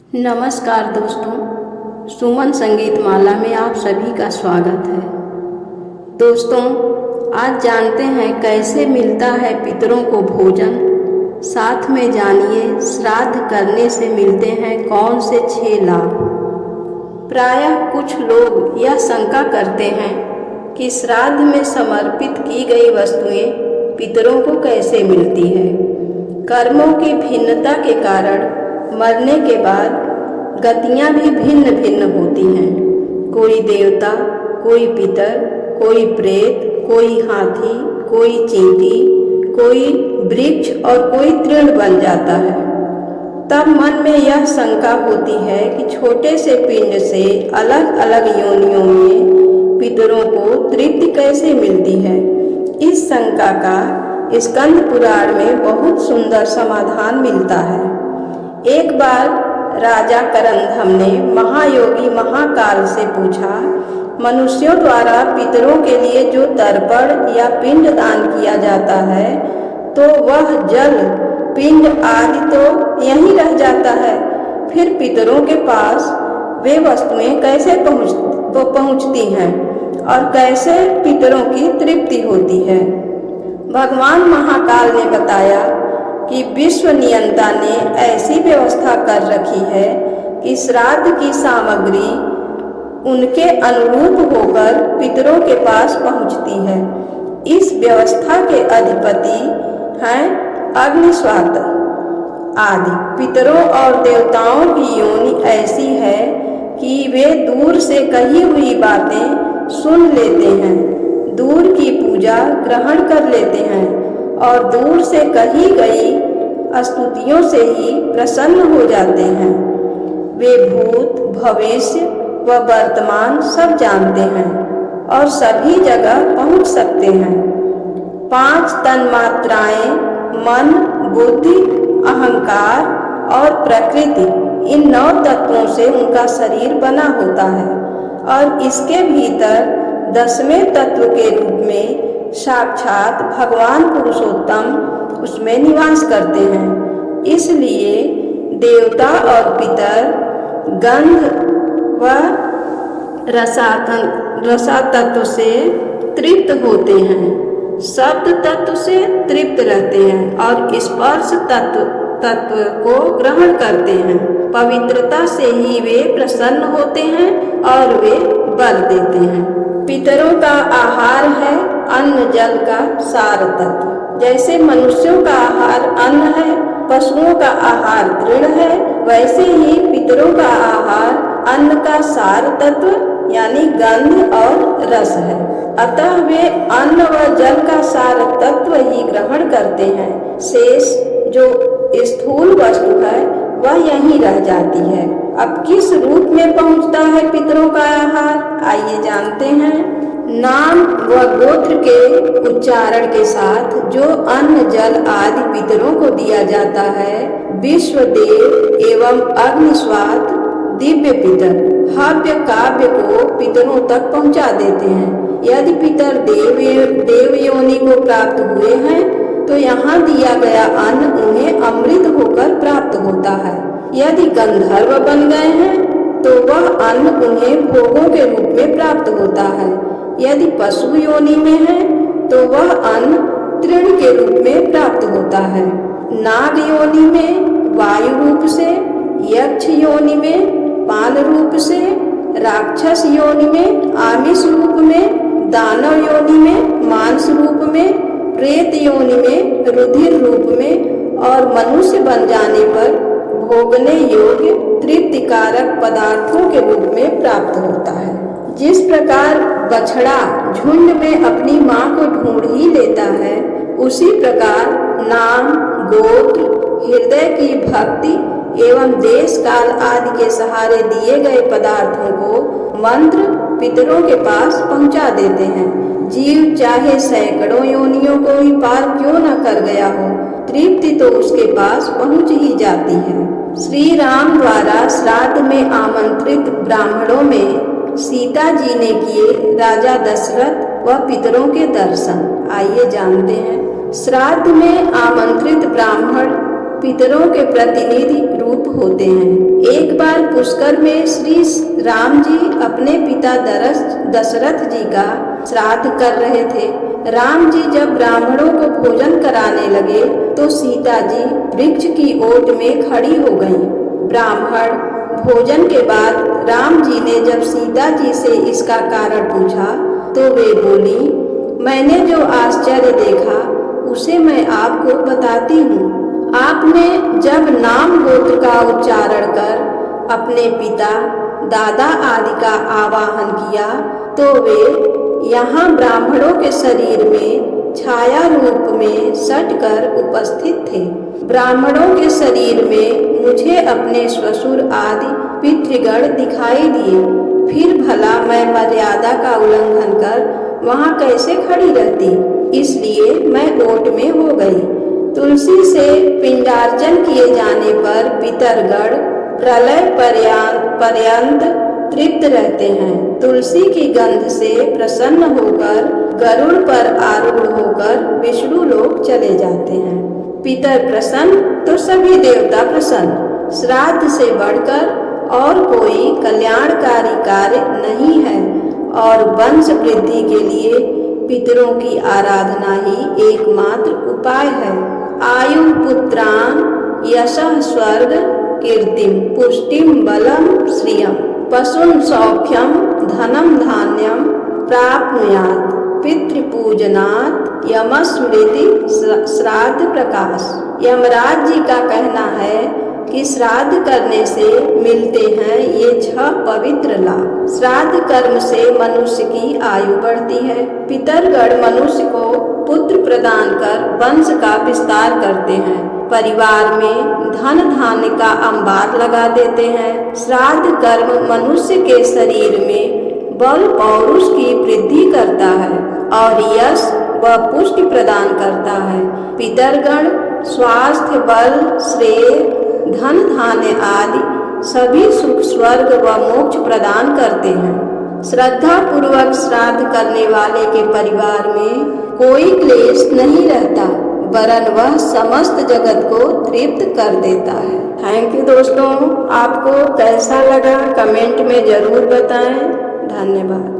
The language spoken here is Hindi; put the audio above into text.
नमस्कार दोस्तों, सुमन संगीत माला में आप सभी का स्वागत है। दोस्तों, आज जानते हैं कैसे मिलता है पितरों को भोजन। साथ में जानिए श्राद्ध करने से मिलते हैं कौन से 6 लाभ। प्रायः कुछ लोग यह शंका करते हैं कि श्राद्ध में समर्पित की गई वस्तुएं पितरों को कैसे मिलती है। कर्मों की भिन्नता के कारण मरने के बाद गतियाँ भी भिन्न भिन्न होती हैं। कोई देवता, कोई पितर, कोई प्रेत, कोई हाथी, कोई चींटी, कोई वृक्ष और कोई तृण बन जाता है। तब मन में यह शंका होती है कि छोटे से पिंड से अलग अलग योनियों में पितरों को तृप्ति कैसे मिलती है। इस शंका का स्कंद पुराण में बहुत सुंदर समाधान मिलता है। एक बार राजा करंधम ने महायोगी महाकाल से पूछा, मनुष्यों द्वारा पितरों के लिए जो तर्पण या पिंड दान किया जाता है, तो वह जल, पिंड आदि तो यहीं रह जाता है। फिर पितरों के पास वे वस्तुएं कैसे पहुँचती हैं और कैसे पितरों की तृप्ति होती है। भगवान महाकाल ने बताया कि विश्व नियंता ने ऐसी व्यवस्था कर रखी है कि श्राद्ध की सामग्री उनके अनुरूप होकर पितरों के पास पहुंचती है। इस व्यवस्था के अधिपति हैं अग्निस्वात आदि। पितरों और देवताओं की योनि ऐसी है कि वे दूर से कही हुई बातें सुन लेते हैं, दूर की पूजा ग्रहण कर लेते हैं और दूर से कही गई स्तुतियों से ही प्रसन्न हो जाते हैं। वे भूत, भविष्य व वर्तमान सब जानते हैं और सभी जगह पहुंच सकते हैं। 5 तन्मात्राएं मन, बुद्धि, अहंकार और प्रकृति, इन 9 तत्वों से उनका शरीर बना होता है और इसके भीतर 10वें तत्व के रूप में साक्षात भगवान पुरुषोत्तम उसमें निवास करते हैं। इसलिए देवता और पितर गंध व रसा तत्व से तृप्त होते हैं, शब्द तत्व से तृप्त रहते हैं और स्पर्श तत्व को ग्रहण करते हैं। पवित्रता से ही वे प्रसन्न होते हैं और वे बल देते हैं। पितरों का आहार है अन्न जल का सार तत्व। जैसे मनुष्यों का आहार अन्न है, पशुओं का आहार तृण है, वैसे ही पितरों का आहार अन्न का सार तत्व यानी गंध और रस है। अतः वे अन्न व जल का सार तत्व ही ग्रहण करते हैं। शेष जो स्थूल वस्तु है वह यहीं रह जाती है। अब किस रूप में पहुंचता है पितरों का आहार, आइए जानते हैं। नाम व गोत्र के उच्चारण के साथ जो अन्न जल आदि पितरों को दिया जाता है, विश्वदेव एवं अग्निस्वात दिव्य पितर हव्य काव्य को पितरों तक पहुंचा देते हैं। यदि पितर देव योनि को प्राप्त हुए हैं तो यहाँ दिया गया अन्न उन्हें अमृत होकर प्राप्त होता है। यदि गंधर्व बन गए हैं तो वह अन्न उन्हें भोगों के रूप में प्राप्त होता है। यदि पशु योनि में है तो वह अन्न तृण के रूप में प्राप्त होता है। नाग योनि में वायु रूप से, यक्ष योनि में पाल रूप से, राक्षस योनि में आमिष रूप में, दानव योनि में मांस रूप में, प्रेत योनि में रुधिर रूप में और मनुष्य बन जाने पर भोगने योग्य तृप्तिकारक पदार्थों के रूप में प्राप्त होता है। जिस प्रकार बछड़ा झुंड में अपनी माँ को ढूंढ ही लेता है, उसी प्रकार नाम, गोत्र, हृदय की भक्ति एवं देश काल आदि के सहारे दिए गए पदार्थों को मंत्र पितरों के पास पहुँचा देते हैं। जीव चाहे सैकड़ों योनियों को ही पार क्यों न कर गया हो, तृप्ति तो उसके पास पहुँच ही जाती है। श्री राम द्वारा श्राद्ध में आमंत्रित ब्राह्मणों में सीता जी ने किए राजा दशरथ व पितरों के दर्शन, आइए जानते हैं। श्राद्ध में आमंत्रित ब्राह्मण पितरों के प्रतिनिधि रूप होते हैं। एक बार पुष्कर में श्री राम जी अपने पिता दशरथ जी का श्राद्ध कर रहे थे। राम जी जब ब्राह्मणों को भोजन कराने लगे तो सीता जी वृक्ष की ओट में खड़ी हो गईं। ब्राह्मण भोजन के बाद राम जी ने जब सीता जी से इसका कारण पूछा तो वे बोली, मैंने जो आश्चर्य देखा उसे मैं आपको बताती हूँ। आपने जब नाम गोत्र का उच्चारण कर अपने पिता दादा आदि का आवाहन किया तो वे यहाँ ब्राह्मणों के शरीर में छाया रूप में सटकर उपस्थित थे। ब्राह्मणों के शरीर में मुझे अपने ससुर आदि पितृगण दिखाई दिए। फिर भला मैं मर्यादा का उल्लंघन कर वहाँ कैसे खड़ी रहती, इसलिए मैं ओट में हो गई। तुलसी से पिंडार्चन किए जाने पर पितरगण प्रलय पर्यंत तृप्त रहते हैं। तुलसी की गंध से प्रसन्न होकर गरुड़ पर आरूढ़ होकर विष्णु लोक चले जाते हैं। पितर प्रसन्न तो सभी देवता प्रसन्न। श्राद्ध से बढ़कर और कोई कल्याणकारी कार्य नहीं है और वंश वृद्धि के लिए पितरों की आराधना ही एकमात्र उपाय है। आयु पुत्रान यशः स्वर्ग कीर्तिम पुष्टिम बलम श्रियम पशुन सौख्यम धनम धान्यम प्राप्नुयात् पितृपूजनात् यमस्मृति श्राद्ध प्रकाश। यमराज जी का कहना है कि श्राद्ध करने से मिलते हैं ये 6 पवित्र लाभ। श्राद्ध कर्म से मनुष्य की आयु बढ़ती है। पितरगण मनुष्य को पुत्र प्रदान कर वंश का विस्तार करते हैं। परिवार में धन धान्य का अंबार लगा देते हैं। श्राद्ध कर्म मनुष्य के शरीर में बल पौरुष की वृद्धि करता है और यश व पुष्टि प्रदान करता है। पितरगण स्वास्थ्य बल श्रेय धन धान्य आदि सभी सुख स्वर्ग व मोक्ष प्रदान करते हैं। श्रद्धा पूर्वक श्राद्ध करने वाले के परिवार में कोई क्लेश नहीं रहता, वरन वह समस्त जगत को तृप्त कर देता है। थैंक यू दोस्तों, आपको कैसा लगा कमेंट में जरूर बताएं। धन्यवाद।